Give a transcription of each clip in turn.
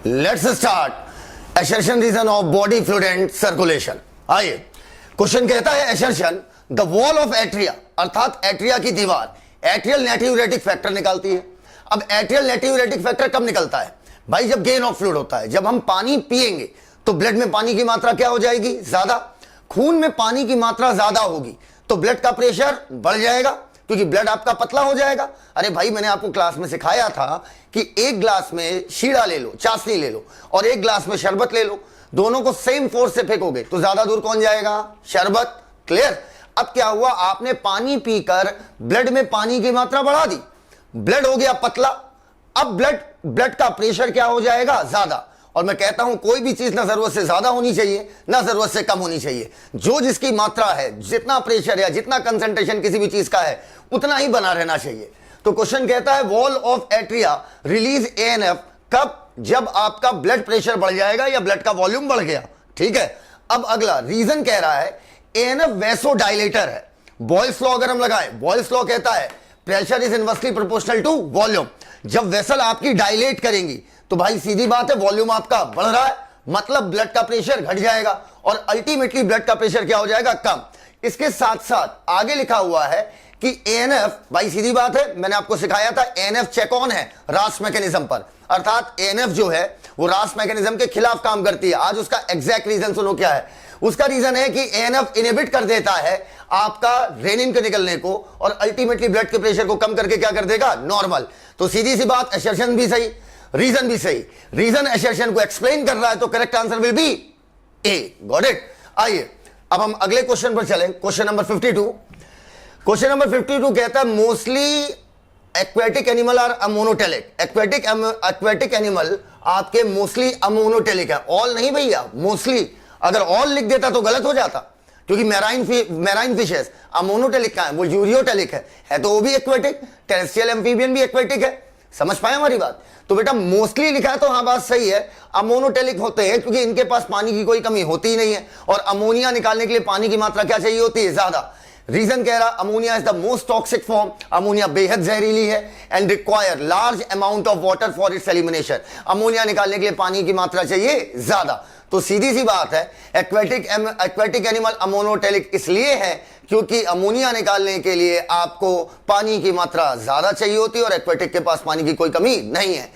Let's start assertion reason of body fluid and circulation. आइए, question कहता है assertion the wall of atria, अर्थात atria की दीवार एट्रियल नेटिव फैक्टर निकालती है। अब एट्रियल नेटिव फैक्टर कब निकलता है भाई? जब गेन ऑफ फ्लूइड होता है। जब हम पानी पिएंगे तो ब्लड में पानी की मात्रा क्या हो जाएगी? ज्यादा। खून में पानी की मात्रा ज्यादा होगी तो ब्लड का प्रेशर बढ़ जाएगा, क्योंकि ब्लड आपका पतला हो जाएगा। अरे भाई, मैंने आपको क्लास में सिखाया था कि एक ग्लास में शीरा ले लो, चाशनी ले लो, और एक ग्लास में शरबत ले लो, दोनों को सेम फोर्स से फेंकोगे तो ज्यादा दूर कौन जाएगा? शरबत। क्लियर? अब क्या हुआ, आपने पानी पीकर ब्लड में पानी की मात्रा बढ़ा दी, ब्लड हो गया पतला। अब ब्लड का प्रेशर क्या हो जाएगा? ज्यादा। और मैं कहता हूं कोई भी चीज ना जरूरत से ज्यादा होनी चाहिए ना जरूरत से कम होनी चाहिए। जो जिसकी मात्रा है, जितना प्रेशर या जितना कंसंट्रेशन किसी भी चीज का है, उतना ही बना रहना चाहिए। तो क्वेश्चन कहता है wall of atria release ANF कब? जब आपका ब्लड प्रेशर बढ़ जाएगा या ब्लड का वॉल्यूम बढ़ गया। ठीक है। अब अगला रीजन कह रहा है एएनएफ वैसोडाइलेटर है। बॉयल्स लॉ अगर हम लगाएं, बॉयल्स लॉ कहता है pressure is inversely proportional to volume. जब वेसल आपकी डायलेट करेंगी तो भाई सीधी बात है वॉल्यूम आपका बढ़ रहा है, मतलब ब्लड का प्रेशर घट जाएगा और अल्टीमेटली ब्लड का प्रेशर क्या हो जाएगा? कम। इसके साथ साथ आगे लिखा हुआ है कि एएनएफ, भाई सीधी बात है, मैंने आपको सिखाया था एएनएफ चेक ऑन है रास मैकेनिज्म पर, अर्थात एएनएफ जो है वो रास मैकेनिज्म के खिलाफ काम करती है। आज उसका एग्जैक्ट रीजन सुनो क्या है। उसका रीजन है कि एएनएफ इनहिबिट कर देता है आपका रेनिन के निकलने को और अल्टीमेटली ब्लड के प्रेशर को कम करके क्या कर देगा? नॉर्मल। तो सीधी सी बात, असर्शन भी सही, रीजन भी सही। रीजन असर्शन को एक्सप्लेन कर रहा है तो correct answer will be A. Got it? आइए अब हम अगले क्वेश्चन पर चलें। Question number 52। क्वेश्चन नंबर 52 कहता है mostly aquatic animal are ammonotelic. Aquatic animal आपके मोस्टली अमोनोटेलिक है। ऑल नहीं भैया, मोस्टली। अगर ऑल लिख देता तो गलत हो जाता, क्योंकि मैराइन फिशेस अमोनोटेलिक का है, वो यूरियोटेलिक है तो वो भी एक्वेटिक। टेरेस्ट्रियल एम्फीबियन भी एक्वेटिक है। समझ पाए हमारी बात? तो बेटा मोस्टली लिखा है तो हाँ बात सही है, अमोनोटेलिक होते हैं क्योंकि इनके पास पानी की कोई कमी होती ही नहीं है और अमोनिया निकालने के लिए पानी की मात्रा क्या चाहिए होती है? ज्यादा। रीजन कह रहा ammonia is the most toxic form. Ammonia बेहद जहरीली है and require large amount of water for its elimination. Ammonia निकालने के लिए पानी की मात्रा चाहिए ज्यादा। तो सीधी सी बात है एक्वेटिक एनिमल अमोनोटेलिक इसलिए है क्योंकि अमोनिया निकालने के लिए आपको पानी की मात्रा ज्यादा चाहिए होती है और एक्वेटिक के पास पानी की कोई कमी नहीं है।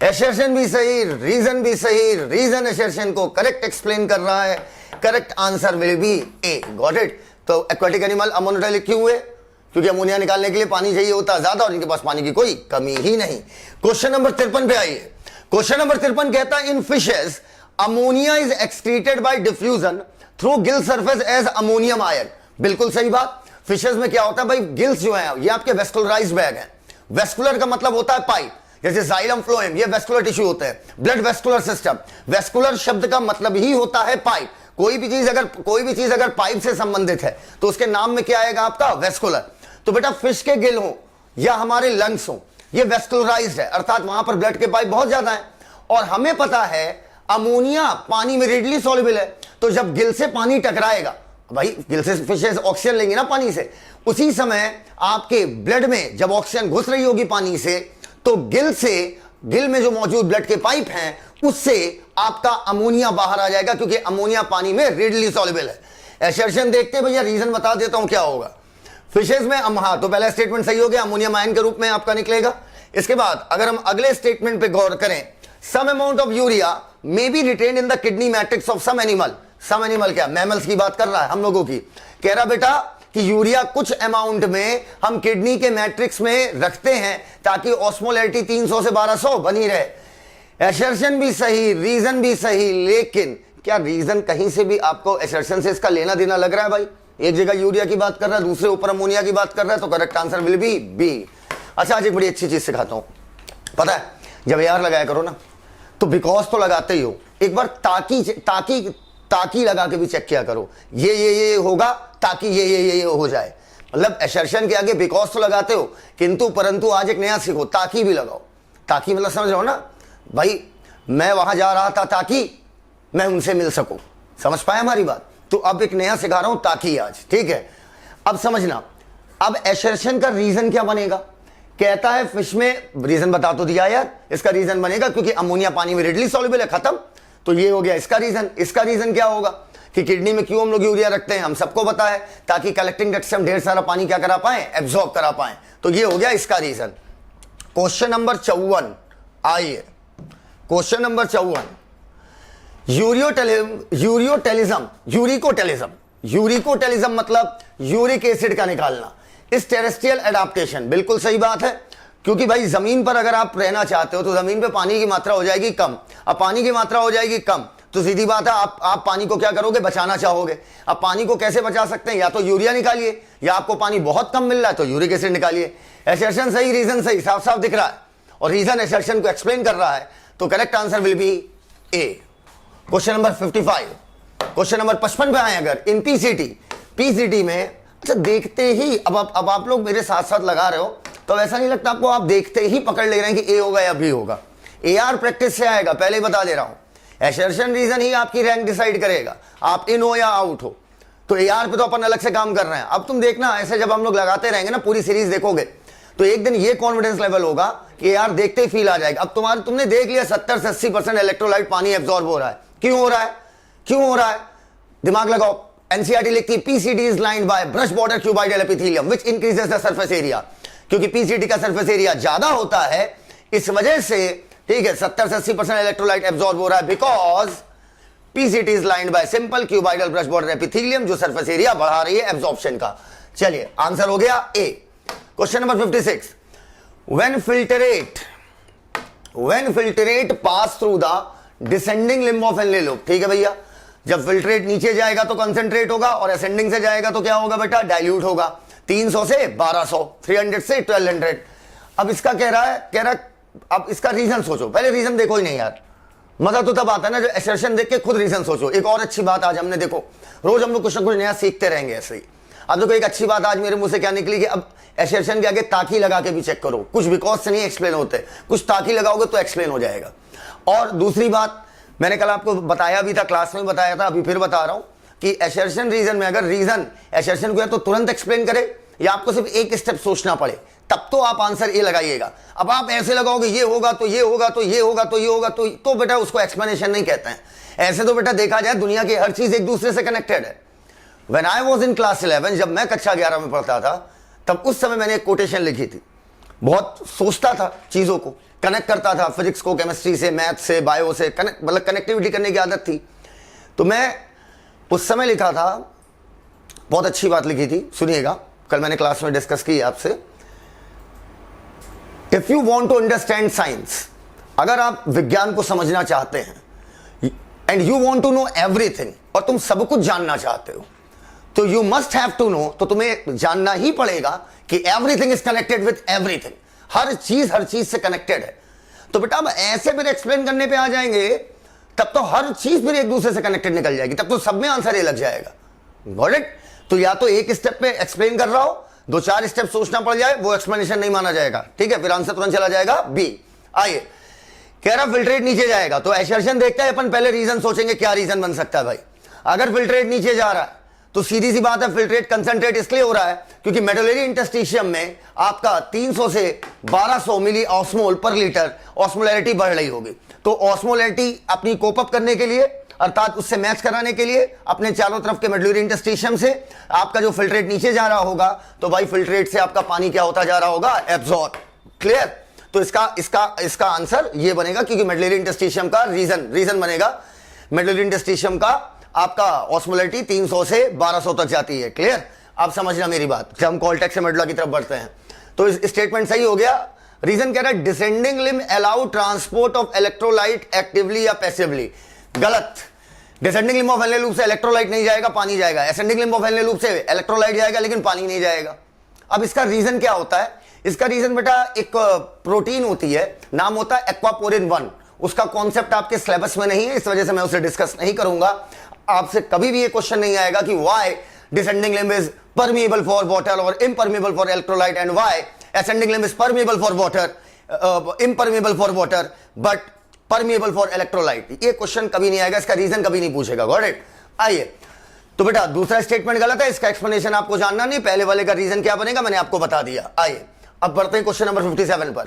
असर्शन भी सही, रीजन भी सही। रीजन असर्शन को करेक्ट एक्सप्लेन कर रहा है। Correct answer will be A. Got it? तो एक्वेटिक एनिमल अमोनोटेलिक क्यों हुए? क्योंकि अमोनिया निकालने के लिए पानी चाहिए होता ज्यादा और इनके पास पानी की कोई कमी ही नहीं। क्वेश्चन नंबर 53 पे आइए। क्वेश्चन नंबर 53 कहता है in fishes ammonia is excreted by diffusion through gill surface as ammonium ion. बिल्कुल सही बात। फिशेस में क्या होता है भाई, गिल्स जो है ये आपके वेस्कुलराइज बैग है। वेस्कुलर का मतलब होता है पाइप, जैसे जाइलम फ्लोएम, ये वेस्कुलर टिश्यू होते हैं। ब्लड वेस्कुलर सिस्टम, वेस्कुलर शब्द का मतलब ही होता है पाइप। कोई भी चीज अगर पाइप से संबंधित है तो उसके नाम में क्या आएगा आपका? वेस्कुलर। तो बेटा फिश के गिल हो या हमारे लंग्स हो, ये वेस्कुलराइज्ड है, अर्थात वहां पर ब्लड के पाइप बहुत ज्यादा है। और हमें पता है अमोनिया पानी में रेडली सॉल्युबल है, तो जब गिल से पानी टकराएगा, भाई गिल से फिशेस ऑक्सीजन लेंगे ना पानी से, उसी समय आपके ब्लड में जब ऑक्सीजन घुस रही होगी पानी से, तो गिल में जो मौजूद ब्लड के पाइप हैं उससे आपका अमोनिया बाहर आ जाएगा, क्योंकि अमोनिया पानी में रेडली सॉल्युबल है। असर्शन देखते भैया, रीजन बता देता हूं क्या होगा। फिशेस में हाँ, तो पहला स्टेटमेंट सही हो गया, अमोनियम आयन के रूप में आपका निकलेगा। इसके बाद अगर हम अगले स्टेटमेंट पे गौर करें, some amount of urea may be retained in the kidney matrix of some animal. Some animal क्या? मैमल्स की बात कर रहा है, हम लोगों की। कह रहा बेटा कि यूरिया कुछ अमाउंट में हम किडनी के मैट्रिक्स में रखते हैं ताकि ऑस्मोलैरिटी 300 से 1200 बनी रहे। असर्शन भी सही, रीजन भी सही, लेकिन क्या रीजन कहीं से भी आपको असर्शन से इसका लेना देना लग रहा है भाई? एक जगह यूरिया की बात कर रहा है, दूसरे ऊपर अमोनिया की बात कर रहा है, तो correct answer will be B. अच्छा, आज एक बड़ी अच्छी चीज सिखाता हूं। पता है, जब यार लगाया करो ना तो बिकॉज तो लगाते ही हो, एक बार ताकि लगा के भी चेक किया करो। ये होगा ताकि ये हो जाए। मतलब असर्शन के आगे बिकॉज तो लगाते हो, किंतु परंतु आज एक नया सीखो, ताकि भी लगाओ। ताकि मतलब समझ रहे हो ना भाई, मैं वहां जा रहा था ताकि मैं उनसे मिल सकूं। समझ पाए हमारी बात? तो अब एक नया सिखा रहा हूं, ताकि आज। ठीक है, अब समझना। अब असर्शन का रीजन क्या बनेगा कहता है फिश में, रीजन बता तो दिया यार, इसका रीजन बनेगा क्योंकि अमोनिया पानी में रेडली सॉल्युबल है, खत्म। तो ये हो गया इसका रीजन। इसका रीजन क्या होगा कि किडनी में क्यों हम लोग यूरिया रखते हैं, हम सबको पता है, ताकि कलेक्टिंग डक्ट से हम ढेर सारा पानी क्या करा पाए, एब्जॉर्ब करा पाए। तो ये हो गया इसका रीजन। क्वेश्चन नंबर 54, आइए क्वेश्चन नंबर 54, यूरिकोटेलिज्म मतलब यूरिक एसिड का निकालना। इस टेरेस्ट्रियल एडाप्टेशन, बिल्कुल सही बात है, क्योंकि भाई जमीन पर अगर आप रहना चाहते हो तो जमीन पे पानी की मात्रा हो जाएगी कम। अब पानी की मात्रा हो जाएगी कम तो सीधी बात है आप पानी को क्या करोगे, बचाना चाहोगे। अब पानी को कैसे बचा सकते हैं, या तो यूरिया निकालिए, या आपको पानी बहुत कम मिल रहा है तो यूरिक एसिड निकालिए। एसर्शन सही, रीजन सही, साफ साफ दिख रहा है, और रीजन एसर्शन को एक्सप्लेन कर रहा है, तो correct answer will be A. Question number 55, question number 55 पे आए अगर, इन पीसीटी में, अच्छा देखते ही, अब आप लोग मेरे साथ साथ लगा रहे हो तो ऐसा नहीं लगता आपको, आप देखते ही पकड़ ले रहे हैं कि ए होगा या बी होगा। ए आर प्रैक्टिस से आएगा, पहले ही बता दे रहा हूं। एसर्शन रीजन ही आपकी रैंक डिसाइड करेगा, आप इन हो या आउट हो। तो ए आर पे तो अपन अलग से काम कर रहे हैं। अब तुम देखना, ऐसे जब हम लोग लगाते रहेंगे ना, पूरी सीरीज देखोगे तो एक दिन ये कॉन्फिडेंस लेवल होगा कि यार देखते ही फील आ जाएगा। अब तुमने देख लिया 70 से 80% इलेक्ट्रोलाइट पानी एब्जॉर्ब हो रहा है। क्यों हो रहा है? दिमाग लगाओ। एनसीईआरटी लिखती है PCD is lined bye brush border cuboidal epithelium which increases the surface area. क्योंकि पीसीडी का सरफेस एरिया ज्यादा होता है, इस वजह से, ठीक है, 70 से 80% इलेक्ट्रोलाइट एब्जॉर्ब हो रहा है, because PCT is lined by simple cuboidal brush border epithelium, जो सरफेस एरिया बढ़ा रही है एब्जॉर्प्शन का। चलिए आंसर हो गया A. Question number 56, when filtrate pass through the descending limb of inlet loop, ठीक है भैया, जब फिल्ट्रेट नीचे जाएगा तो कंसंट्रेट होगा, और असेंडिंग से जाएगा तो क्या होगा बेटा, डाइल्यूट होगा। 300 से 1200, 300 से 1200। अब इसका कह रहा है अब इसका रीजन सोचो, पहले रीजन देखो ही नहीं यार, मजा तो तब आता है ना जब एसर्शन देख के खुद रीजन सोचो। एक और अच्छी बात आज हमने, देखो रोज हम लोग कुछ ना कुछ नया सीखते रहेंगे ऐसे ही। अब देखो एक अच्छी बात आज मेरे मुंह से क्या निकली कि अब एसर्शन के आगे ताकी लगा के भी चेक करो, कुछ बिकॉज से नहीं एक्सप्लेन होते, कुछ ताकी लगाओगे तो एक्सप्लेन हो जाएगा। और दूसरी बात, मैंने कल आपको बताया भी था, क्लास में बताया था, अभी फिर बता रहा हूं कि एसर्शन रीजन में अगर रीजन एसर्शन को या तो तुरंत एक्सप्लेन करे या आपको सिर्फ एक स्टेप सोचना पड़े, तब तो आप आंसर ए लगाइएगा। अब आप ऐसे लगाओगे ये होगा तो ये होगा तो ये होगा तो ये होगा तो बेटा उसको एक्सप्लेनेशन नहीं कहते हैं। ऐसे तो बेटा देखा जाए दुनिया की हर चीज एक दूसरे से कनेक्टेड है। When I was in class 11, जब मैं कक्षा 11 में पढ़ता था, तब उस समय मैंने एक कोटेशन लिखी थी। बहुत सोचता था, चीजों को कनेक्ट करता था, फिजिक्स को केमिस्ट्री से, मैथ से, बायो से मतलब कनेक्टिविटी करने की आदत थी। तो मैं उस समय लिखा था, बहुत अच्छी बात लिखी थी, सुनिएगा, कल मैंने क्लास में डिस्कस की आपसे। If you want to understand science, अगर आप विज्ञान को समझना चाहते हैं, and you want to know everything, और तुम सब कुछ जानना चाहते हो, तो you must have to know, तो तुम्हें जानना ही पड़ेगा कि everything is connected with everything. हर चीज से कनेक्टेड है। तो बेटा अब ऐसे फिर एक्सप्लेन करने पे आ जाएंगे, तब तो हर चीज फिर एक दूसरे से कनेक्टेड निकल जाएगी, तब तो सब में आंसर ए लग जाएगा। Got it? तो या तो एक स्टेप पे एक्सप्लेन कर रहा हो, 2-4 स्टेप सोचना पड़ जाए, वो एक्सप्लेनेशन नहीं माना जाएगा, ठीक है, फिर आंसर तुरंत चला जाएगा बी। आइए, कह रहा फिल्ट्रेट नीचे जाएगा, तो एसर्शन देखते हैं अपन, पहले रीजन सोचेंगे क्या रीजन बन सकता है भाई। अगर फिल्ट्रेट नीचे जा रहा है तो सीधी सी बात है, फिल्ट्रेट कंसंट्रेट इसलिए हो रहा है क्योंकि मेडुलरी इंटरस्टिशियम में आपका 300 से 1200 मिली ऑस्मोल पर लीटर ऑस्मोलैरिटी बढ़ रही होगी। तो ऑस्मोलैरिटी अपनी कोप अप करने के लिए, अर्थात उससे मैच कराने के लिए अपने चारों तरफ के मेडुलरी इंटरस्टिशियम से आपका जो फिल्ट्रेट नीचे जा रहा होगा, तो भाई फिल्ट्रेट से आपका पानी क्या होता जा रहा होगा, एब्जॉर्ब। क्लियर? तो इसका आंसर ये बनेगा, क्योंकि मेडुलरी इंटरस्टिशियम का रीजन बनेगा, मेडुलरी इंटरस्टिशियम का आपका ऑस्मोलैरिटी 300 से 1200 तक जाती है। क्लियर? आप समझना मेरी बात, जब हम कॉल्टेक्स से मेडुला की तरफ बढ़ते हैं। तो इस स्टेटमेंट सही हो गया। रीजन कह रहा है descending limb allow transport of electrolyte actively या पैसिवली। गलत। Descending limb of inlay loop से इलेक्ट्रोलाइट नहीं जाएगा, पानी जाएगा। Ascending limb of inlay loop से इलेक्ट्रोलाइट जाएगा लेकिन पानी नहीं जाएगा। अब इसका रीजन क्या होता है? इसका रीजन बेटा एक प्रोटीन होती है, नाम होता है एक्वापोरिन 1। उसका कॉन्सेप्ट आपके सिलेबस में नहीं है, इस वजह से मैं उसे डिस्कस नहीं करूंगा। आपसे कभी भी ये क्वेश्चन नहीं आएगा कि why descending limb is permeable for water और impermeable for electrolyte, and why ascending limb is permeable for water, impermeable for water but permeable for electrolyte. ये क्वेश्चन कभी नहीं आएगा, इसका रीजन कभी नहीं पूछेगा। Got it? आइए, तो बेटा दूसरा स्टेटमेंट गलत है, इसका एक्सप्लेनेशन आपको जानना नहीं, पहले वाले का रीजन क्या बनेगा मैंने आपको बता दिया। आइए अब बढ़ते हैं क्वेश्चन नंबर 57 पर।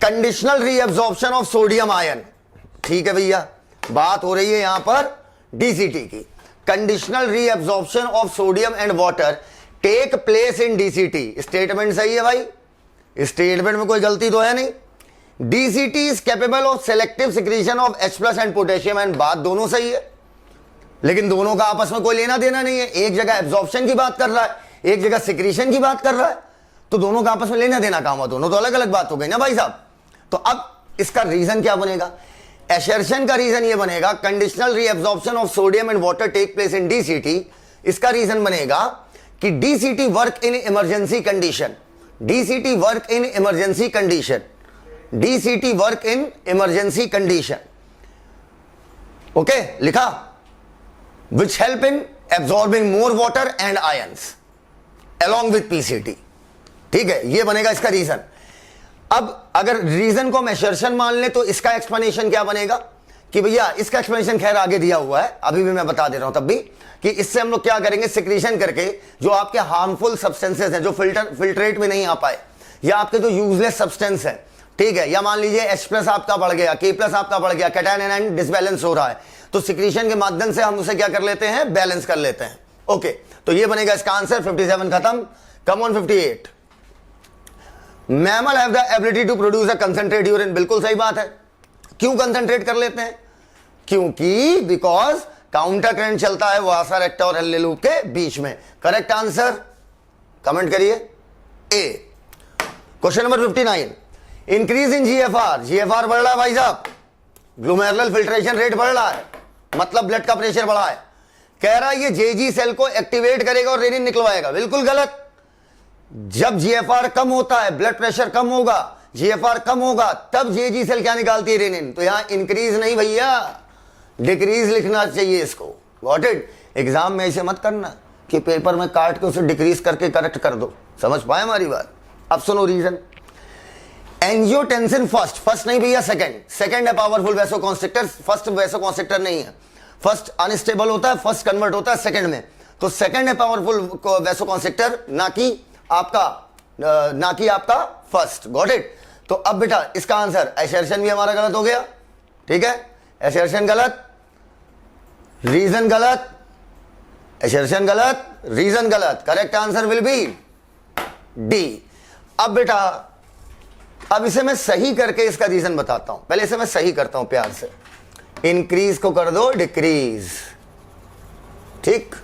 Conditional reabsorption of sodium ion, ठीक है भैया, बात हो रही है यहां पर डीसीटी की। Conditional reabsorption of sodium and water take place in DCT, statement सही है भाई, स्टेटमेंट में कोई गलती तो है नहीं। DCT is capable of selective secretion of H+ and potassium, and बात दोनों सही है, लेकिन दोनों का आपस में कोई लेना देना नहीं है। एक जगह एब्जॉर्प्शन की बात कर रहा है, एक जगह सिक्रीशन की बात कर रहा है, तो दोनों का आपस में लेना देना काम हुआ, दोनों तो अलग अलग बात हो गई ना भाई साहब। तो अब इसका रीजन क्या बनेगा? एसर्शन का रीजन ये बनेगा conditional reabsorption of sodium and water take place in DCT. इसका रीजन बनेगा कि DCT work in emergency condition, DCT work in emergency condition, DCT work in emergency condition. Okay, लिखा, which help in absorbing more water and ions along with PCT, ठीक है, ये बनेगा इसका reason. अब अगर रीजन को हम एसर्शन मान ले तो इसका एक्सप्लेनेशन क्या बनेगा कि भैया, इसका एक्सप्लेनेशन खैर आगे दिया हुआ है, अभी भी मैं बता दे रहा हूं तब भी, कि इससे हम लोग क्या करेंगे, सिक्रीशन करके जो आपके हार्मफुल सब्सटेंसेस हैं, जो फिल्ट्रेट में नहीं आ पाए, या आपके जो यूजलेस सब्सटेंस है, ठीक है, या मान लीजिए H+ आपका बढ़ गया, K+ आपका बढ़ गया, कैटायन एनायन डिसबैलेंस हो रहा है, तो सिक्रीशन के माध्यम से हम उसे क्या कर लेते हैं, बैलेंस कर लेते हैं। ओके, तो ये बनेगा इसका आंसर। 57 खत्म, come on 58। Mammal have the ability to produce a concentrate urine, बिल्कुल सही बात है। क्यों कंसंट्रेट कर लेते हैं? क्योंकि बिकॉज काउंटर करंट चलता है वासा रेक्टा और एल लूप के बीच में। करेक्ट आंसर कमेंट करिए A. Question number 59, increase in GFR, GFR बढ़ रहा है भाई साहब, ग्लोमेरुलर फिल्ट्रेशन रेट बढ़ रहा है, मतलब ब्लड का प्रेशर बढ़ा है। कह रहा है ये जेजी सेल को एक्टिवेट करेगा और रेनिन निकलवाएगा, बिल्कुल गलत। जब जीएफआर कम होता है, ब्लड प्रेशर कम होगा, जीएफआर कम होगा, तब जेजी सेल क्या निकालती है, रेनिन। तो यहां इंक्रीज नहीं भैया, डिक्रीज लिखना चाहिए इसको। Got it? एग्जाम में ऐसे मत करना कि पेपर में काट के उसे डिक्रीज करके करेक्ट कर दो, समझ पाए हमारी बात। अब सुनो रीजन। एंजियोटेंसिन फर्स्ट नहीं भैया, सेकंड है पावरफुल वैसोकॉन्स्ट्रिक्टर, फर्स्ट वैसोकॉन्स्ट्रिक्टर नहीं है। फर्स्ट अनस्टेबल होता है, फर्स्ट कन्वर्ट होता है सेकंड में, तो सेकंड है पावरफुल वैसोकॉन्स्ट्रिक्टर, ना कि आपका फर्स्ट। Got it? तो अब बेटा इसका आंसर, एसर्शन भी हमारा गलत हो गया, ठीक है, एसर्शन गलत, रीजन गलत, एसर्शन गलत, रीजन गलत। Correct answer will B D. अब बेटा, अब इसे मैं सही करके इसका रीजन बताता हूं, पहले इसे मैं सही करता हूं प्यार से। इंक्रीज को कर दो डिक्रीज, ठीक।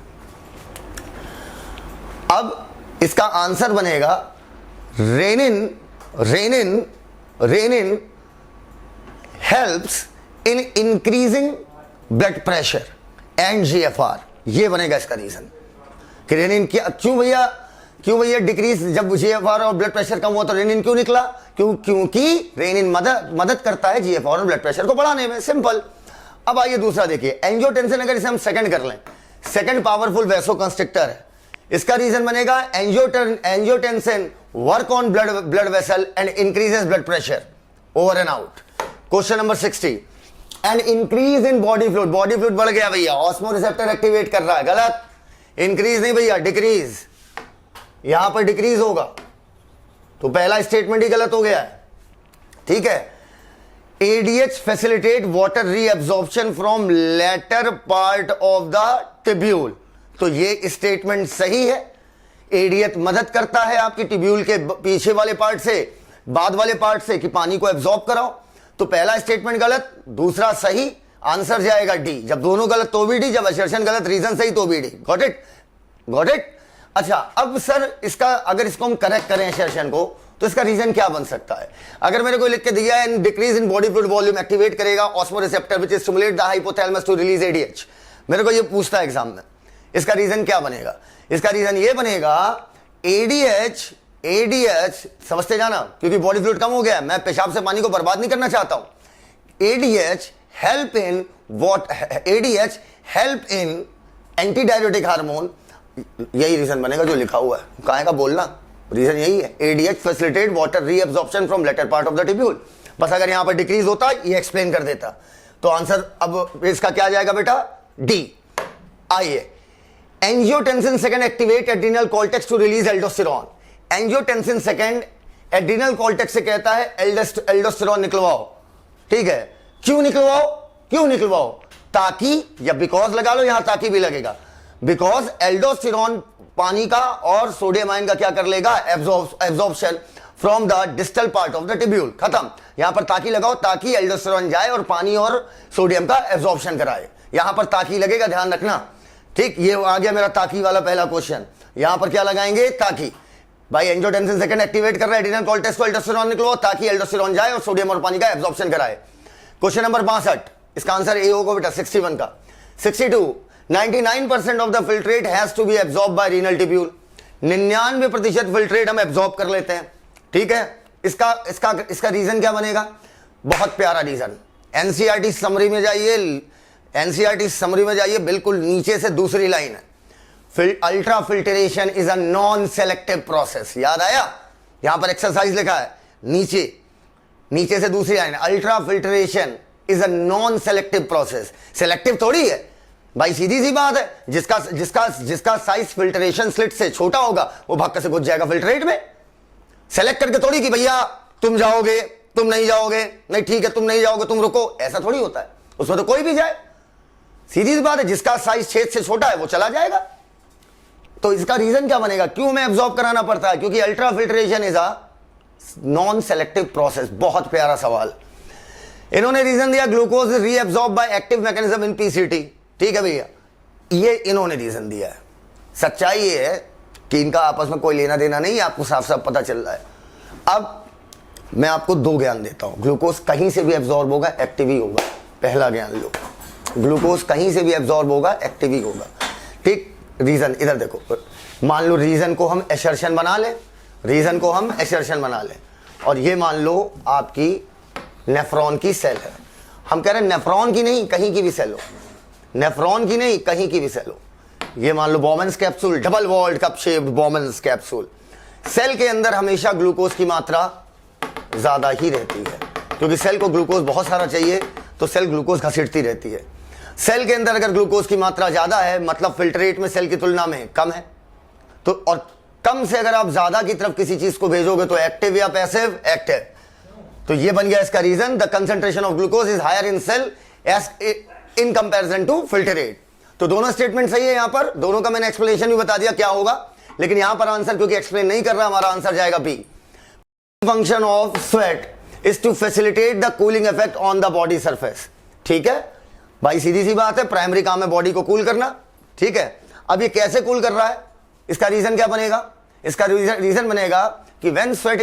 अब इसका आंसर बनेगा renin helps in increasing blood pressure and GFR. ये बनेगा इसका रीजन कि रेनिन क्या, क्यों भैया डिक्रीज, जब जीएफआर और ब्लड प्रेशर कम हुआ तो रेनिन क्यों निकला? क्योंकि रेनिन मदद करता है जीएफआर और ब्लड प्रेशर को बढ़ाने में, सिंपल। अब आइए दूसरा देखिए, एंजियोटेंसिन, अगर इसे हम सेकंड कर लें, सेकंड पावरफुल वैसोकंस्ट्रिक्टर है, इसका रीजन बनेगा angiotensin work on blood vessel and increases blood pressure over and out. Question number 60, and increase in body fluid, body fluid बढ़ गया भैया, ऑस्मो रिसेप्टर एक्टिवेट कर रहा है, गलत। इंक्रीज नहीं भैया, डिक्रीज, यहां पर डिक्रीज होगा, तो पहला स्टेटमेंट ही गलत हो गया है, ठीक है। ADH facilitate water reabsorption from later part of the tubule, तो ये स्टेटमेंट सही है। ADH मदद करता है आपकी टिब्यूल के पीछे वाले पार्ट से, बाद वाले पार्ट से, कि पानी को एब्जॉर्ब कराओ, तो पहला स्टेटमेंट गलत, दूसरा सही, आंसर जाएगा डी। जब दोनों गलत तो भी डी, जब असर्शन गलत रीजन सही तो भी D. Got it? Got it? अच्छा, अब सर इसका, अगर इसको हम करेक्ट करें असर्शन को, तो इसका रीजन क्या बन सकता है? अगर मेरे को लिख के दिया है decrease in body fluid volume activate करेगा osmo receptor which stimulate the hypothalamus to release ADH, मेरे को ये पूछता है एग्जाम में, इसका रीजन क्या बनेगा? इसका रीजन ये बनेगा ADH समझते जाना, क्योंकि बॉडी फ्लूइड कम हो गया है, मैं पेशाब से पानी को बर्बाद नहीं करना चाहता हूं। ADH help in anti diuretic hormone, यही रीजन बनेगा जो लिखा हुआ है, कहां का बोलना, रीजन यही है। ADH facilitate water reabsorption from later part of the tubule, बस अगर यहां पर डिक्रीज होता ये एक्सप्लेन कर देता, तो आंसर अब इसका क्या जाएगा बेटा? डी। आइए, angiotensin second activate adrenal cortex to release aldosterone, angiotensin second adrenal cortex से कहता है एल्डोस्टेरॉन निकलवाओ, ठीक है। क्यों निकलवाओ, क्यों निकलवाओ? ताकि, या बिकॉज लगा लो, यहां ताकि भी लगेगा, बिकॉज एल्डोस्टेरॉन पानी का और सोडियम आयन का क्या कर लेगा, absorption from the distal part of the tubule. खत्म। यहां पर ताकि लगाओ, ताकि एल्डोस्टेरॉन जाए और पानी और सोडियम का एब्जॉर्प्शन कराए। यहां पर ताकि लगेगा, ध्यान रखना, ठीक। ये आ गया मेरा ताकि वाला पहला क्वेश्चन। यहां पर क्या लगाएंगे, ताकि। भाई एंजियोटेंसिन सेकंड एक्टिवेट कर रहा है एड्रिनल कॉर्टेक्स को, एल्डोस्टेरॉन निकलो ताकि एल्डोस्टेरॉन जाए और सोडियम और पानी का एब्जॉर्प्शन कराए। क्वेश्चन नंबर 62, इसका आंसर ए होगा बेटा 61 का। 62, 99% of the filtrate has to be absorb by renal tubule. 99% filtrate हम एब्जॉर्ब कर लेते हैं, ठीक है। इसका रीजन क्या बनेगा? बहुत प्यारा रीजन। एनसीईआरटी समरी में जाइए, एनसीईआरटी समरी में जाइए, बिल्कुल नीचे से दूसरी लाइन है, ultra filtration is a non selective process. याद आया? यहां पर एक्सरसाइज लिखा है नीचे से दूसरी line, ultra filtration is a non selective process. Selective थोड़ी है भाई, सीधी सी बात है। जिसका साइज फिल्ट्रेशन स्लिट से छोटा होगा वो भाग से घुस जाएगा फिल्ट्रेट में। सेलेक्ट करके थोड़ी कि भैया तुम जाओगे, तुम नहीं जाओगे, नहीं ठीक है तुम नहीं जाओगे, तुम रुको, ऐसा थोड़ी होता है। उसमें तो कोई भी जाए, सीधी सी बात है। जिसका साइज छेद से छोटा है वो चला जाएगा। तो इसका रीजन क्या बनेगा, क्यों हमें एब्जॉर्ब कराना पड़ता है? क्योंकि ultra filtration is a non selective process. बहुत प्यारा सवाल। इन्होंने रीजन दिया glucose is reabsorb by active mechanism in PCT, ठीक है भैया, ये इन्होंने रीजन दिया है। सच्चाई ये है कि इनका आपस में कोई लेना देना नहीं है, आपको साफ साफ पता चल रहा है। अब मैं आपको दो ज्ञान देता हूं। ग्लूकोज कहीं से भी एब्जॉर्ब होगा, एक्टिव ही होगा। पहला ज्ञान लो, ग्लूकोज कहीं से भी एब्जॉर्ब होगा, एक्टिव ही होगा, ठीक। रीजन इधर देखो, मान लो रीजन को हम एसर्शन बना लें, रीजन को हम एसर्शन बना लें, और ये मान लो आपकी नेफ्रॉन की सेल है। हम कह रहे हैं नेफ्रॉन की नहीं, कहीं की भी सेल हो, नेफ्रॉन की नहीं, कहीं की भी सेल हो। ये मान लो Bowman's capsule, double walled cup shaped Bowman's capsule. Cell के अंदर हमेशा ग्लूकोज की मात्रा ज्यादा ही रहती है, क्योंकि सेल को ग्लूकोज बहुत सारा चाहिए, तो सेल ग्लूकोज घसीटती रहती है। सेल के अंदर अगर ग्लूकोज की मात्रा ज्यादा है, मतलब फिल्ट्रेट में सेल की तुलना में कम है, तो और कम से अगर आप ज्यादा की तरफ किसी चीज को भेजोगे तो एक्टिव या पैसिव, एक्टिव। तो ये बन गया इसका reason, the concentration of glucose is higher in cell as in comparison to filtrate. तो दोनों स्टेटमेंट सही है। यहां पर दोनों का मैंने एक्सप्लेनेशन भी बता दिया क्या होगा, लेकिन यहां पर आंसर क्योंकि एक्सप्लेन नहीं कर रहा, हमारा आंसर जाएगा B. Function of sweat is to facilitate the cooling effect on the body surface, ठीक है भाई, सीधी सी बात है। प्राइमरी काम है बॉडी को कूल करना, ठीक है। अब ये कैसे कूल कर रहा है, इसका रीजन क्या बनेगा? इसका रीजन बनेगा कि when sweat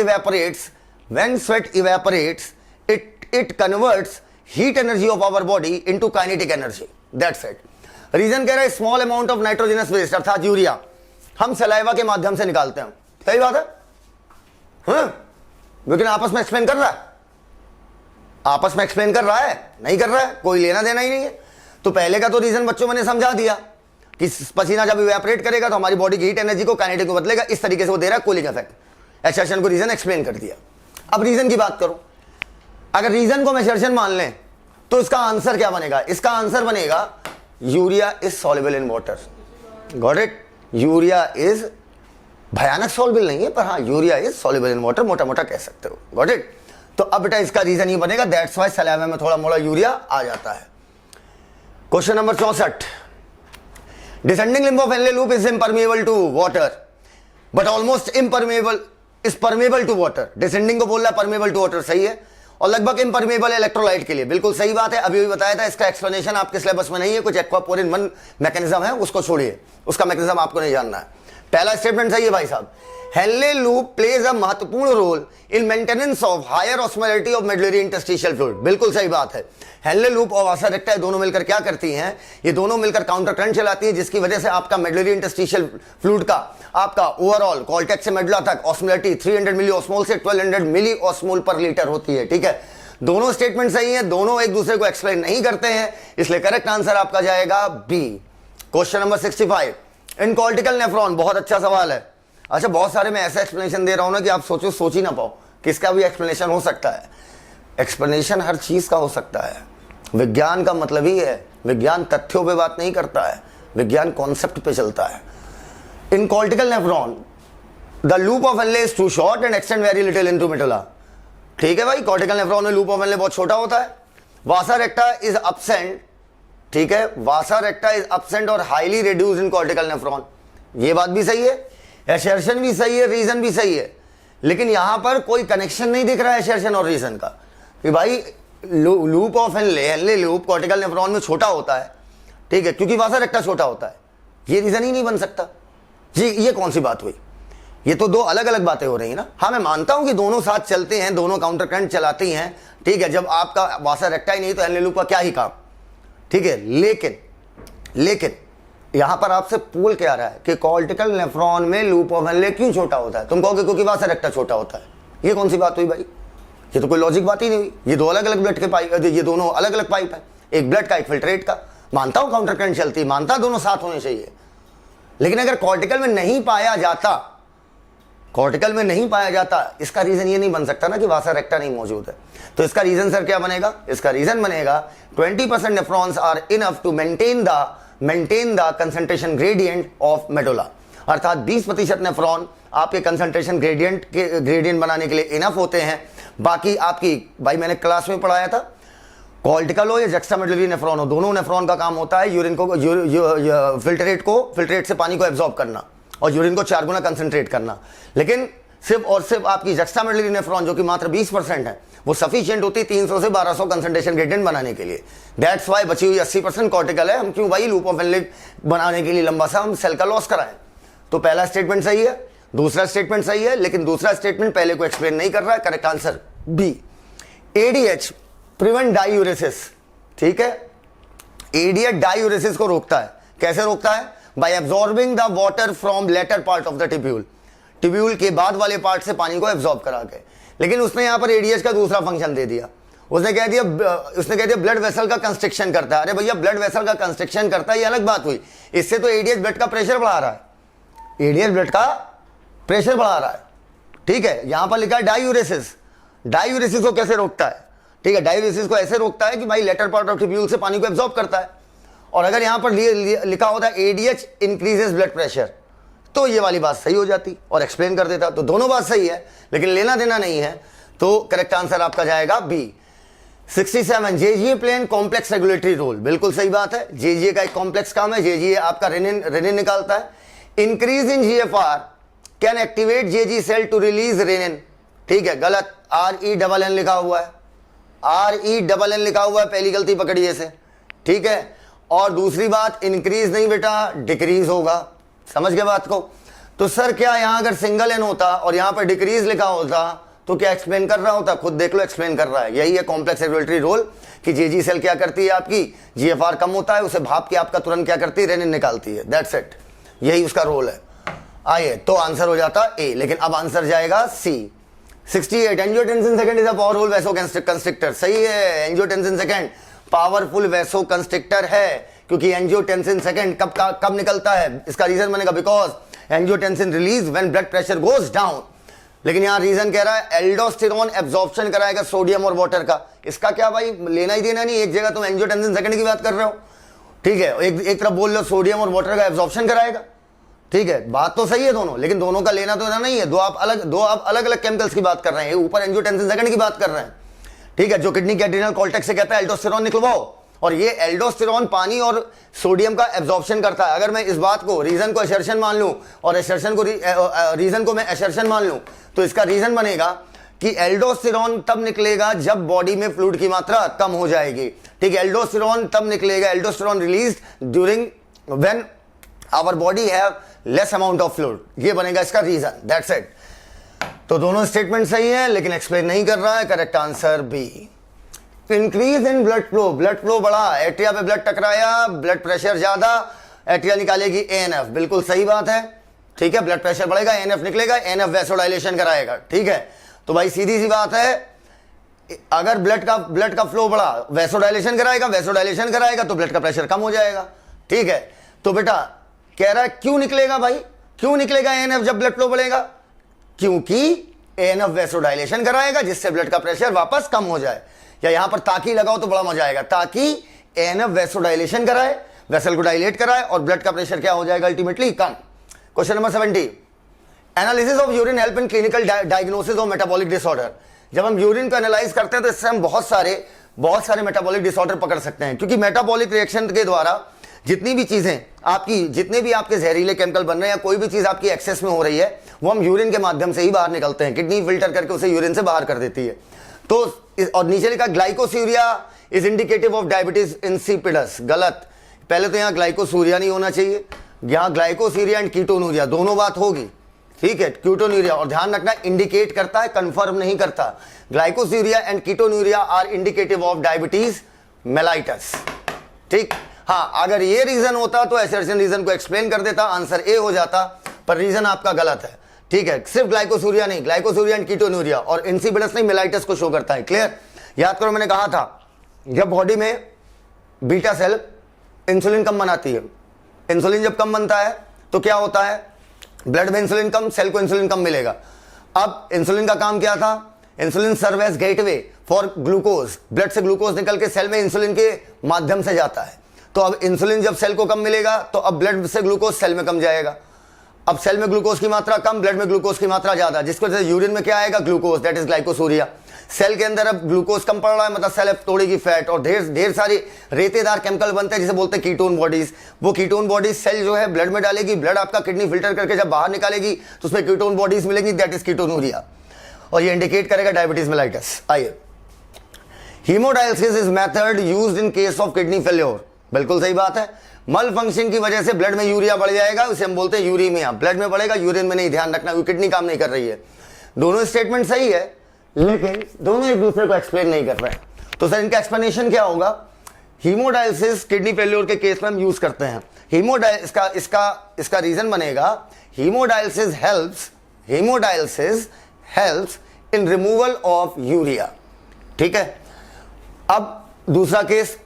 evaporates it converts heat energy of our body into kinetic energy, that's it. Reason कह रहा है small amount of nitrogenous waste अर्थात यूरिया हम सलाइवा के माध्यम से निकालते हैं। सही बात है, लेकिन आपस में एक्सप्लेन कर रहा है, आपस में एक्सप्लेन कर रहा है, नहीं कर रहा है, कोई लेना देना ही नहीं है। तो पहले का तो रीजन बच्चों मैंने समझा दिया कि पसीना जब इवेपोरेट करेगा तो हमारी बॉडी की हीट एनर्जी को काइनेटिक में बदलेगा, इस तरीके से वो दे रहा है कूलिंग इफेक्ट। एसर्शन को रीजन एक्सप्लेन कर दिया। अब रीजन की बात करो, अगर रीजन को हम एसर्शन मान लें तो इसका आंसर क्या बनेगा? इसका आंसर बनेगा urea is soluble in water. Got it? Urea is भयानक सॉल्युबल नहीं है, पर हाँ urea is soluble in water, मोटा मोटा कह सकते हो। Got it? तो अब बेटा इसका रीजन ही बनेगा, दैट्स व्हाई सलाइवा में थोड़ा मोड़ा यूरिया आ जाता है। Question number 64, descending limb of Henle loop is impermeable to water but almost impermeable is permeable to water. Descending को बोल रहा है परमेबल टू वाटर, सही है, और लगभग इम्परमेबल इलेक्ट्रोलाइट के लिए, बिल्कुल सही बात है। अभी बताया था, इसका एक्सप्लेनेशन आपके सिलेबस में नहीं है, कुछ एक्वापोरिन वन मैकेनिज्म है, उसको छोड़िए, उसका मैकेनिज्म आपको नहीं जानना है। पहला स्टेटमेंट सही है भाई साहब, हेनले लूप प्लेज अ महत्वपूर्ण role in maintenance of higher osmolarity of medullary interstitial fluid. बिल्कुल सही बात है। हेनले लूप और वासा रेक्टा दोनों मिलकर क्या करती हैं? ये दोनों मिलकर काउंटर करंट चलाती हैं, जिसकी वजह से आपका मेडुलरी इंटरस्टिशियल फ्लूइड का आपका ओवरऑल कॉर्टेक्स से मेडुला तक ऑस्मोलैरिटी 300 मिली ऑस्मोल से 1200 मिली ऑस्मोल पर लीटर होती है, ठीक है। दोनों स्टेटमेंट सही है, दोनों एक दूसरे को एक्सप्लेन नहीं करते हैं, इसलिए करेक्ट आंसर आपका जाएगा बी। क्वेश्चन नंबर 65, इन कॉर्टिकल नेफ्रॉन, बहुत अच्छा सवाल है। अच्छा, बहुत सारे मैं ऐसा एक्सप्लेनेशन दे रहा हूं ना कि आप सोच ही ना पाओ किसका भी एक्सप्लेनेशन हो सकता है। एक्सप्लेनेशन हर चीज का हो सकता है। विज्ञान का मतलब ही है, विज्ञान तथ्यों पे बात नहीं करता है, विज्ञान कॉन्सेप्ट पे चलता है। In cortical nephron the loop of Henle is too short and extend very little into medulla. ठीक है भाई, कॉर्टिकल नेफ्रॉन में लूप ऑफ एनले बहुत छोटा होता है। वासा रेक्टा इज एब्सेंट, ठीक है, वासा रेक्टा इज एब्सेंट और highly reduced in cortical nephron. ये बात भी सही है, एसर्शन भी सही है, रीजन भी सही है, लेकिन यहां पर कोई कनेक्शन नहीं दिख रहा है एसर्शन और रीजन का कि भाई loop of Henle loop cortical nephron में छोटा होता है, ठीक है, क्योंकि वासा रेक्टा छोटा होता है। ये रीजन ही नहीं बन सकता जी। ये कौन सी बात हुई? ये तो दो अलग अलग बातें हो रही है ना। हाँ, मैं मानता हूं कि दोनों साथ चलते हैं, दोनों काउंटर करंट चलाती हैं, ठीक है। जब आपका वासा रेक्टा ही नहीं तो एनले लूप का क्या ही काम, ठीक है। लेकिन यहां पर आपसे पूल क्या रहा है कि कॉर्टिकल नेफ्रॉन में लूप ऑफ एनले क्यों छोटा होता है? तुम कहोगे क्योंकि वासा रेक्टा छोटा होता है। ये कौन सी बात हुई भाई? ये तो कोई लॉजिक बात ही नहीं हुई। ये दो अलग अलग ब्लड के पाइप, ये दोनों अलग अलग पाइप है, एक ब्लड का एक फिल्ट्रेट का। मानता हूं काउंटर करंट चलती, मानता दोनों साथ होने चाहिए, लेकिन अगर कॉर्टिकल में नहीं पाया जाता, कॉर्टिकल में नहीं पाया जाता, इसका रीजन ये नहीं बन सकता ना कि वासा रेक्टा नहीं मौजूद है। तो इसका रीजन सर क्या बनेगा? इसका रीजन बनेगा 20% nephrons are enough to maintain the concentration gradient of medulla. अर्थात 20% नेफ्रॉन आपके कंसंट्रेशन ग्रेडियंट बनाने के लिए इनफ होते हैं। बाकी आपकी, भाई मैंने क्लास में पढ़ाया था, कॉर्टिकल हो या जक्स्टामेडुलरी नेफ्रॉन हो, दोनों नेफ्रॉन का काम होता है यूरिन को फिल्ट्रेट से पानी को एब्जॉर्ब करना और यूरिन को 4 गुना कंसंट्रेट करना। लेकिन सिर्फ और सिर्फ आपकी जक्स्टामेडुलरी नेफ्रॉन जो कि मात्र 20% है, वो सफिशिएंट होती है 300 से 1200 कंसंट्रेशन ग्रेडियंट बनाने के लिए। दैट्स वाई बची हुई 80% कॉर्टिकल है। हम क्यों भाई लूप ऑफ एनले बनाने के लिए लंबा सा हम सेल का लॉस कराएं? तो पहला स्टेटमेंट सही है, दूसरा स्टेटमेंट सही है, लेकिन दूसरा स्टेटमेंट पहले को एक्सप्लेन नहीं कर रहा है। Correct answer B. ADH prevent diuresis, ठीक है। एडीएच डायूरेसिस को रोकता है। कैसे रोकता है? By absorbing the water from later part of the tubule, tubule के बाद वाले पार्ट से पानी को एब्जॉर्ब करा के। लेकिन उसने यहां पर एडीएच का दूसरा फंक्शन दे दिया। उसने कह दिया ब्लड वेसल का कंस्ट्रिक्शन करता है। अरे भैया, ब्लड वेसल का कंस्ट्रिक्शन करता है ये अलग बात हुई, इससे तो एडीएच ब्लड का प्रेशर बढ़ा रहा है, एडीएच ब्लड का प्रेशर बढ़ा रहा है, ठीक है। यहां पर लिखा है डायूरेसिस। डायूरेसिस को कैसे रोकता है? ठीक है, डायूरेसिस को ऐसे रोकता है कि भाई लेटर पार्ट ऑफ टिब्यूल से पानी को एब्जॉर्ब करता है। और अगर यहां पर लिखा होता है एडीएच इंक्रीजेस ब्लड प्रेशर, तो ये वाली बात सही हो जाती और एक्सप्लेन कर देता। तो दोनों बात सही है, लेकिन लेना देना नहीं है। तो करेक्ट आंसर आपका जाएगा B. 67 JGA plain complex regulatory role, बिल्कुल सही बात है। जेजीए का एक कॉम्प्लेक्स काम है, जेजीए आपका रेनिन निकालता है। Increase in GFR can activate JG cell to release renin, ठीक है, गलत। RENN लिखा हुआ है, RENN लिखा हुआ है, पहली गलती पकड़िए से, ठीक है। और दूसरी बात, इंक्रीज नहीं बेटा, डिक्रीज होगा। समझ गए बात को? तो सर क्या यहां अगर सिंगल एन होता और यहां पर डिक्रीज लिखा होता तो क्या एक्सप्लेन कर रहा होता? खुद देख लो, एक्सप्लेन कर रहा है। यही है कॉम्प्लेक्स रेगुलेटरी रोल कि जेजी सेल क्या करती है आपकी, जीएफआर कम होता है, उसे भाप के आपका तुरंत क्या करती है, रेनिन निकालती है। दैट्स इट, यही उसका रोल है। आइए, तो आंसर हो जाता ए, लेकिन अब आंसर जाएगा सी। 68 angiotensin second is a powerful vaso constrictor. सही है, angiotensin second powerful vaso constrictor है, क्योंकि एंजियोटेंसिन सेकंड कब निकलता है? इसका रीजन बनेगा because angiotensin release when blood pressure goes down. लेकिन यहां रीजन कह रहा है एल्डोस्टेरोन एब्जॉर्प्शन कराएगा सोडियम और वाटर का। इसका क्या भाई लेना ही देना नहीं, एक जगह तुम एंजियोटेंसिन सेकंड की बात कर रहे हो, ठीक है, एक तरफ बोल रहे हो सोडियम और वाटर का एब्जॉर्प्शन कराएगा, ठीक है, बात तो सही है दोनों, लेकिन दोनों का लेना तो नहीं है। दो आप अलग अलग केमिकल्स की बात कर रहे हैं, ऊपर एंजियोटेंसिन सेकंड की बात कर रहे हैं, ठीक है, जो किडनी के एड्रिनल कॉर्टेक्स से कहता है एल्डोस्टेरोन निकलवाओ, और ये एल्डोस्टेरोन पानी और सोडियम का एब्जॉर्प्शन करता है। अगर मैं इस बात को रीजन को असर्शन मान लूं और असर्शन को रीजन को मैं असर्शन मान लूं, तो इसका रीजन बनेगा कि एल्डोस्टेरोन तब निकलेगा जब बॉडी में फ्लूइड की मात्रा कम हो जाएगी, ठीक है। एल्डोस्टेरोन तब निकलेगा, aldosterone release during when our body have less amount of fluid, ये बनेगा इसका रीजन। That's it. तो दोनों स्टेटमेंट सही है, लेकिन एक्सप्लेन नहीं कर रहा है। Correct answer B. Increase in blood flow बढ़ा, एट्रिया पे ब्लड टकराया, ब्लड प्रेशर ज्यादा, एट्रिया निकालेगी ANF, बिल्कुल सही बात है, ठीक है। ब्लड प्रेशर बढ़ेगा, ANF निकलेगा, ANF वैसोडाइलेशन कराएगा, ठीक है। तो भाई सीधी सी बात है, अगर ब्लड का फ्लो बढ़ा, वैसोडाइलेशन कराएगा तो ब्लड का प्रेशर कम हो जाएगा, ठीक है। तो बेटा कह रहा है क्यों निकलेगा भाई, क्यों निकलेगा ANF जब ब्लड फ्लो बढ़ेगा? क्योंकि ANF वैसोडाइलेशन कराएगा, जिससे ब्लड का प्रेशर वापस कम हो जाए। या यहां पर ताकि लगाओ तो बड़ा मजा आएगा, ताकि ANF वैसोडाइलेशन कराए, वेसल को डायलेट कराए और ब्लड का प्रेशर क्या हो जाएगा ultimately come. Question number 70, analysis of urine help in clinical diagnosis of metabolic disorder. जब हम यूरिन को एनालाइज करते हैं तो इससे हम बहुत सारे मेटाबॉलिक डिसऑर्डर पकड़ सकते हैं, क्योंकि मेटाबॉलिक रिएक्शन के द्वारा जितनी भी चीजें आपकी, जितने भी आपके जहरीले केमिकल बन रहे हैं या कोई भी चीज आपकी एक्सेस में हो रही है, वो हम यूरिन के माध्यम से ही बाहर निकलते हैं। किडनी फिल्टर करके उसे यूरिन से बाहर कर देती है। तो और नीचे लिखा glycosuria is indicative of diabetes insipidus. गलत, पहले तो यहाँ ग्लाइकोसूरिया नहीं होना चाहिए, यहाँ ग्लाइकोसूरिया एंड कीटोनूरिया दोनों बात होगी, ठीक है। कीटोन्यूरिया, और ध्यान रखना इंडिकेट करता है, कंफर्म नहीं करता। Glycosuria and ketonuria are indicative of diabetes mellitus, ठीक। हाँ, अगर ये रीजन होता तो एसर्शन रीजन को एक्सप्लेन कर देता, आंसर ए हो जाता, पर रीजन आपका गलत है, ठीक है। सिर्फ ग्लाइकोसूरिया नहीं, ग्लाइकोसूरिया एंड कीटोन्यूरिया और इंसिपिडस नहीं, मेलाइटस को शो करता है। क्लियर? याद करो, मैंने कहा था जब बॉडी में बीटा सेल इंसुलिन कम बनाती है, इंसुलिन जब कम बनता है तो क्या होता है, ब्लड में इंसुलिन कम, सेल को इंसुलिन कम मिलेगा। अब इंसुलिन का काम क्या था, insulin serve as gateway for glucose, blood से ग्लूकोज निकल के सेल में इंसुलिन के माध्यम से जाता है। तो अब इंसुलिन जब सेल को कम मिलेगा तो अब ब्लड से ग्लूकोज सेल में कम जाएगा। अब सेल में ग्लूकोज की मात्रा कम, ब्लड में ग्लूकोज की मात्रा ज्यादा, जिसकी वजह से यूरिन में क्या आएगा, glucose, that is glycosuria. Cell के अंदर अब ग्लूकोज कम पड़ रहा है, मतलब सेल अब तोड़ेगी फैट, और ढेर सारी रेतेदार केमिकल बनते हैं जिसे बोलते हैं कीटोन बॉडीज। वो कीटोन बॉडीज सेल जो है ब्लड में डालेगी, ब्लड आपका किडनी फिल्टर करके जब बाहर निकालेगी तो उसमें कीटोन बॉडीज मिलेंगी, दैट इज कीटोनूरिया, और ये इंडिकेट करेगा डायबिटीज मेलाइटस। आइए, haemodialysis is method used in case of kidney failure. बिल्कुल सही बात है, मल फंक्शन की वजह से ब्लड में यूरिया बढ़ जाएगा, उसे हम बोलते हैं यूरीमिया। ब्लड में बढ़ेगा, यूरिन में नहीं, ध्यान रखना, किडनी काम नहीं कर रही है। दोनों स्टेटमेंट सही है, लेकिन दोनों एक दूसरे को एक्सप्लेन नहीं कर रहे हैं। तो सर इनका एक्सप्लेनेशन क्या होगा, हीमोडायलिसिस किडनी फेल्योर के केस में हम यूज करते हैं। इसका रीजन बनेगा haemodialysis helps in removal of urea, ठीक है। अब दूसरा case,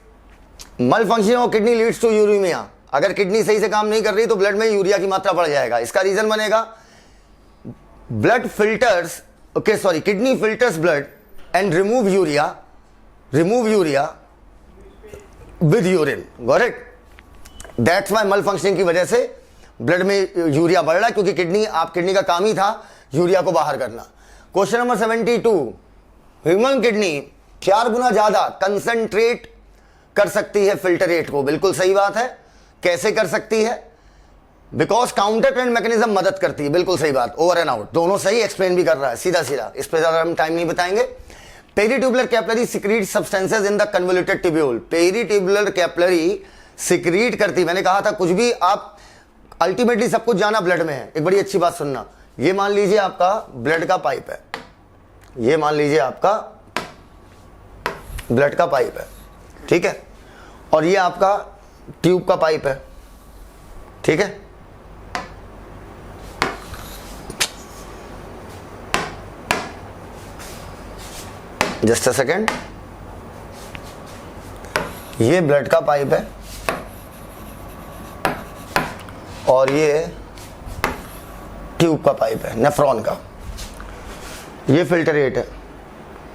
malfunction of kidney leads to uraemia. अगर किडनी सही से काम नहीं कर रही तो ब्लड में यूरिया की मात्रा बढ़ जाएगा। इसका रीजन बनेगा kidney filters blood and remove urea with urine, got it. That's why मल फंक्शनिंग की वजह से ब्लड में यूरिया बढ़ रहा है, क्योंकि किडनी का काम ही था यूरिया को बाहर करना। क्वेश्चन नंबर 72, ह्यूमन किडनी 4 गुना ज्यादा कंसंट्रेट कर सकती है फिल्टरेट को। बिल्कुल सही बात है। कैसे कर सकती है, बिकॉज काउंटर करंट मैकेनिज्म मदद करती है। बिल्कुल सही बात, ओवर एंड आउट दोनों सही, एक्सप्लेन भी कर रहा है सीधा, इस पर ज्यादा हम टाइम नहीं बताएंगे। Peritubular capillary secrete substances in the convoluted tubule. Peritubular capillary secrete करती, मैंने कहा था कुछ भी आप अल्टीमेटली सब कुछ जाना ब्लड में है। एक बड़ी अच्छी बात सुनना, ये मान लीजिए आपका ब्लड का पाइप है, ये मान लीजिए आपका ब्लड का पाइप है, ठीक है, और ये आपका ट्यूब का पाइप है, ठीक है। जस्ट अ सेकेंड, ये ब्लड का पाइप है और ये ट्यूब का पाइप है, नेफ्रॉन का। ये फिल्टरेट है,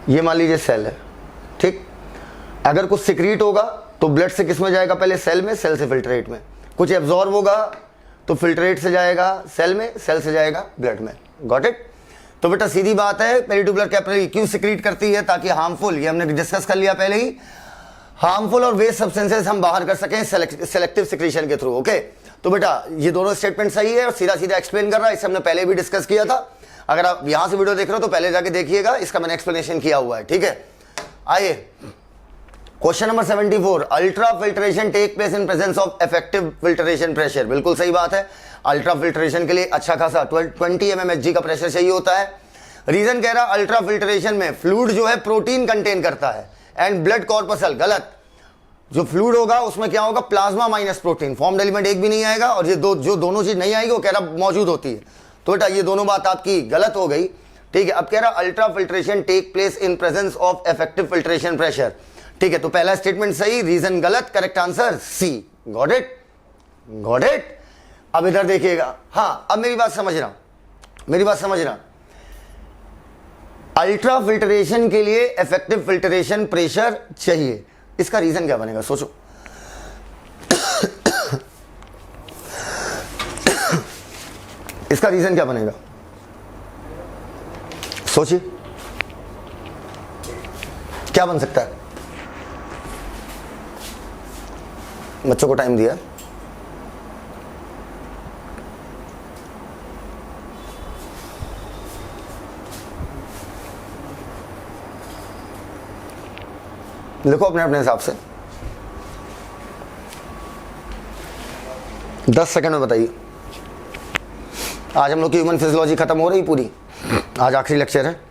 ये मान लीजिए सेल है, ठीक। अगर कुछ सिक्रीट होगा तो ब्लड से किस में जाएगा, पहले सेल में, सेल से फिल्टरेट में। कुछ एब्जॉर्ब होगा तो फिल्टरेट से जाएगा सेल में, सेल से जाएगा ब्लड में, गॉट इट। तो बेटा सीधी बात है, पेरीट्यूबुलर कैपिलरी क्यों सिक्रीट करती है, ताकि हार्मफुल, ये हमने डिस्कस कर लिया पहले ही, हार्मफुल और वेस्ट सब्सटेंसेस हम बाहर कर सकें सेलेक्टिव सिक्रीशन के थ्रू, ओके। तो बेटा ये दोनों स्टेटमेंट सही है और सीधा सीधा एक्सप्लेन कर रहा है, इसे हमने पहले भी डिस्कस किया था। अगर आप यहां से वीडियो देख रहे हो तो पहले जाके देखिएगा, इसका मैंने एक्सप्लेनेशन किया हुआ है, ठीक है। आइए question number 74, ultrafiltration take place in presence of effective filtration pressure. बिल्कुल सही बात है, अल्ट्रा फिल्ट्रेशन के लिए अच्छा खासा 20 mmHg का प्रेशर चाहिए होता है। रीजन कह रहा अल्ट्रा फिल्ट्रेशन में फ्लूइड जो है प्रोटीन कंटेन करता है एंड ब्लड कॉर्पसल, गलत। जो फ्लूइड होगा उसमें क्या होगा, plasma minus protein, formed element एक भी नहीं आएगा, और ये जो दोनों चीज नहीं आएगी वो कह रहा मौजूद होती है। तो बेटा ये दोनों बात आपकी गलत हो गई, ठीक है। अब कह रहा ultrafiltration take place in presence of effective filtration pressure, ठीक है। तो पहला स्टेटमेंट सही, रीजन गलत, correct answer C, got it, got it. अब इधर देखिएगा, हाँ अब मेरी बात समझना, अल्ट्रा फिल्ट्रेशन के लिए इफेक्टिव फिल्ट्रेशन प्रेशर चाहिए, इसका रीजन क्या बनेगा, सोचो। इसका रीजन क्या बनेगा, सोचिए क्या बन सकता है। बच्चों को टाइम दिया। लिखो अपने अपने हिसाब से, 10 सेकंड में बताइए। आज हम लोग की ह्यूमन फिजियोलॉजी खत्म हो रही पूरी, आज आखिरी लेक्चर है।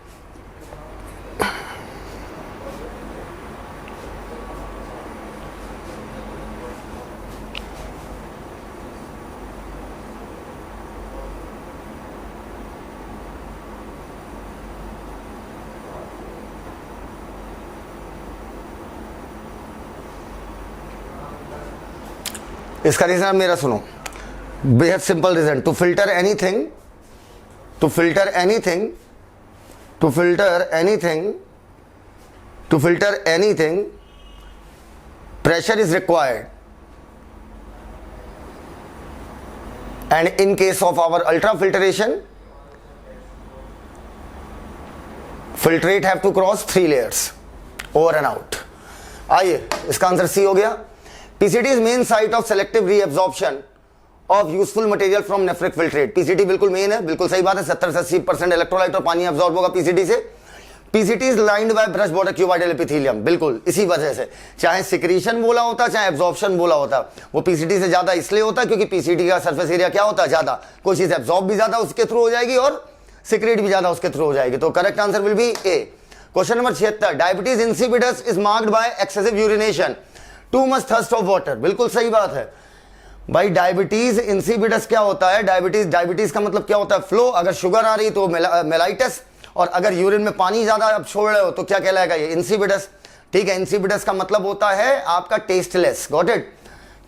इसका रीजन आप मेरा सुनो, बेहद simple reason. To filter anything, to filter anything, to filter anything, to filter anything, pressure is required, and in case of our ultrafiltration, filtrate have to cross 3 layers, over and out. आइए, इसका answer C हो गया। PCT is main site of selective reabsorption of useful material from nephric filtrate। PCT बिल्कुल main है, बिल्कुल सही बात है। 70 से 80% इलेक्ट्रोलाइट और पानी एब्जॉर्ब होगा PCT से। PCT is lined by brush border cuboidal epithelium, बिल्कुल इसी वजह से, चाहे सिक्रीशन बोला होता चाहे एब्जॉर्प्शन बोला होता, वो PCT से ज्यादा इसलिए होता क्योंकि PCT का सरफेस एरिया क्या होता है, ज्यादा। कोई चीज एब्जॉर्ब भी ज्यादा उसके थ्रू हो जाएगी और सिक्रेट भी ज्यादा उसके थ्रू हो जाएगी। तो correct answer will be A. Question number 76, diabetes insipidus is marked by excessive urination, too much thirst of water. बिल्कुल सही बात है भाई। डायबिटीज इंसिपिडस क्या होता है? डायबिटीज का मतलब क्या होता है? फ्लो। अगर शुगर आ रही तो मेलाइटिस, और अगर यूरिन में पानी ज्यादा आप छोड़ रहे हो तो क्या कहलाएगा? ये इंसिपिडस। ठीक है, इंसिपिडस का मतलब होता है आपका टेस्टलेस। Got it.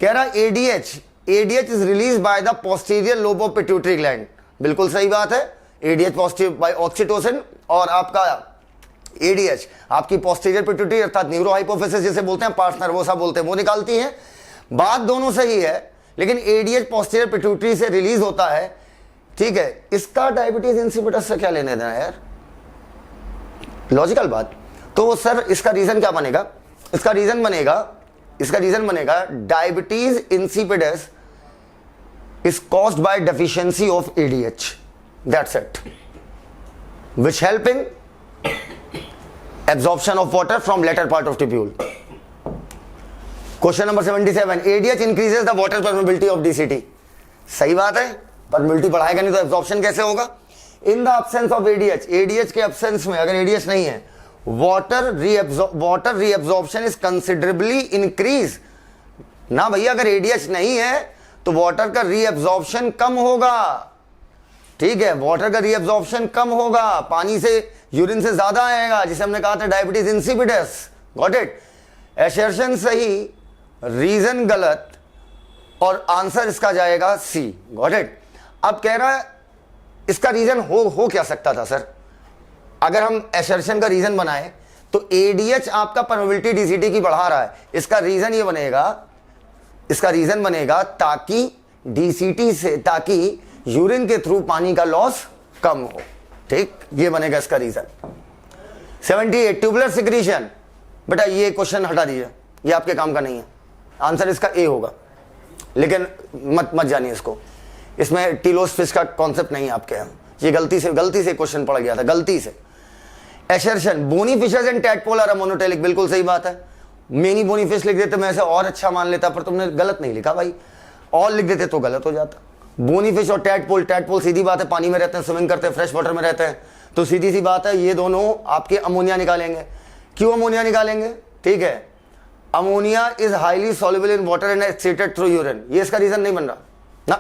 कह रहा ADH, ADH is release by the posterior lobe of pituitary gland. बिल्कुल सही बात है। एडीएच पॉजिटिव बाय ऑक्सीटोसिन, और आपका एडीएच आपकी पोस्टीरियर पिट्यूटरी अर्थात न्यूरो हाइपोफिसिस जिसे बोलते हैं, पार्स नर्वोसा बोलते हैं, वो निकालती है। बात दोनों सही है, लेकिन एडीएच पोस्टीरियर पिट्यूटरी से रिलीज होता है। ठीक है, इसका डायबिटीज इंसिपिडस से क्या लेने देना यार? लॉजिकल बात। तो सर इसका रीजन क्या बनेगा? इसका रीजन बनेगा diabetes insipidus is caused by deficiency of ADH, that's it, which helping absorption of water from later part of tubule। Question number 77, ADH increases the water permeability of DCT। सही बात है, permeability बढ़ाएगा नहीं तो absorption कैसे होगा? In the absence of ADH, ADH के absence में अगर ADH नहीं है, water reabsorption is considerably increase। ना भैया, अगर ADH नहीं है तो water का reabsorption कम होगा। ठीक है, वाटर का रीअब्जॉर्प्शन कम होगा, पानी से यूरिन से ज्यादा आएगा, जिसे हमने कहा था diabetes insipidus. Got it. Assertion सही, रीजन गलत, और आंसर इसका जाएगा सी। Got it. अब कह रहा है इसका रीजन हो क्या सकता था सर? अगर हम एसर्शन का रीजन बनाए तो एडीएच आपका परमेबिलिटी डीसीटी की बढ़ा रहा है। इसका रीजन ये बनेगा, ताकि डीसीटी से, ताकि यूरिन के थ्रू पानी का लॉस कम हो। ठीक, ये बनेगा इसका रीजन। 78, tubular secretion. बेटा ये क्वेश्चन हटा दीजिए, ये आपके काम का नहीं है। आंसर इसका ए होगा, लेकिन मत जानिए इसको, इसमें टीलोस फिश का कॉन्सेप्ट नहीं है आपके यहाँ। ये गलती से क्वेश्चन पड़ गया था, गलती से। Assertion, bony fishes and tadpole are ammonotelic. बिल्कुल सही बात है। मेनी बोनी फिश लिख देते मैं ऐसे और अच्छा मान लेता, पर तुमने गलत नहीं लिखा भाई, और लिख देते तो गलत हो जाता। बोनी फिश और टैडपोल सीधी बात है, पानी में रहते हैं, स्विमिंग करते हैं, फ्रेश वाटर में रहते हैं, तो सीधी सी बात है ये दोनों आपके अमोनिया निकालेंगे। क्यों अमोनिया निकालेंगे? ठीक है, ammonia is highly soluble in water and excreted through urine. ये इसका रीजन नहीं बन रहा ना।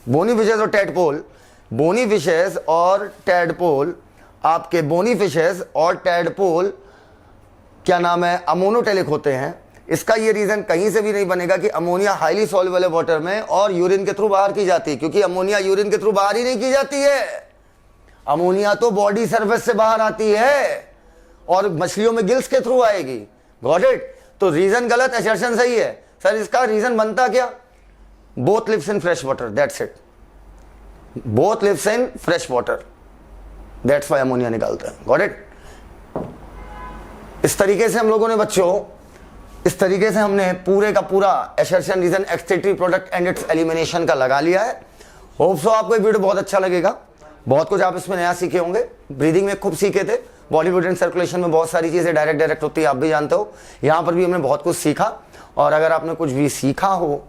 बोनी फिशेस और टैडपोल, क्या नाम है, अमोनोटेलिक होते हैं। इसका ये रीजन कहीं से भी नहीं बनेगा कि अमोनिया हाईली सॉल्युबल है वाटर में और यूरिन के थ्रू बाहर की जाती है, क्योंकि अमोनिया यूरिन के थ्रू बाहर ही नहीं की जाती है। अमोनिया तो बॉडी सरफेस से बाहर आती है और मछलियों में गिल्स के थ्रू आएगी। Got it. तो रीजन गलत, असर्शन सही है। सर इसका रीजन बनता क्या? Both lives in fresh water, that's it. Both lives in fresh water. That's why ammonia निकालते हैं। Got it? इस तरीके से हम लोगों ने बच्चों, इस तरीके से हमने पूरे का पूरा assertion, reason, excretory product and its elimination का लगा लिया है। होप सो आपको ये वीडियो बहुत अच्छा लगेगा। बहुत कुछ आप इसमें नया सीखे होंगे। ब्रीदिंग में खूब सीखे थे, बॉडी फ्लूइड एंड सर्कुलेशन में बहुत सारी चीजें डायरेक्ट होती है, आप भी जानते हो। यहां पर भी हमने बहुत कुछ सीखा। और अगर आपने कुछ भी सीखा हो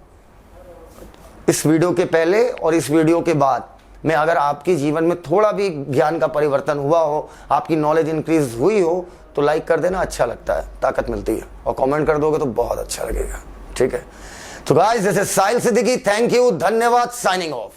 इस वीडियो के पहले और इस वीडियो के बाद में, अगर आपके जीवन में थोड़ा भी ज्ञान का परिवर्तन हुआ हो, आपकी नॉलेज इंक्रीज हुई हो, तो लाइक कर देना, अच्छा लगता है, ताकत मिलती है। और कमेंट कर दोगे तो बहुत अच्छा लगेगा। ठीक है? तो guys, this is Sahil Siddiqui. Thank you, धन्यवाद, साइनिंग ऑफ।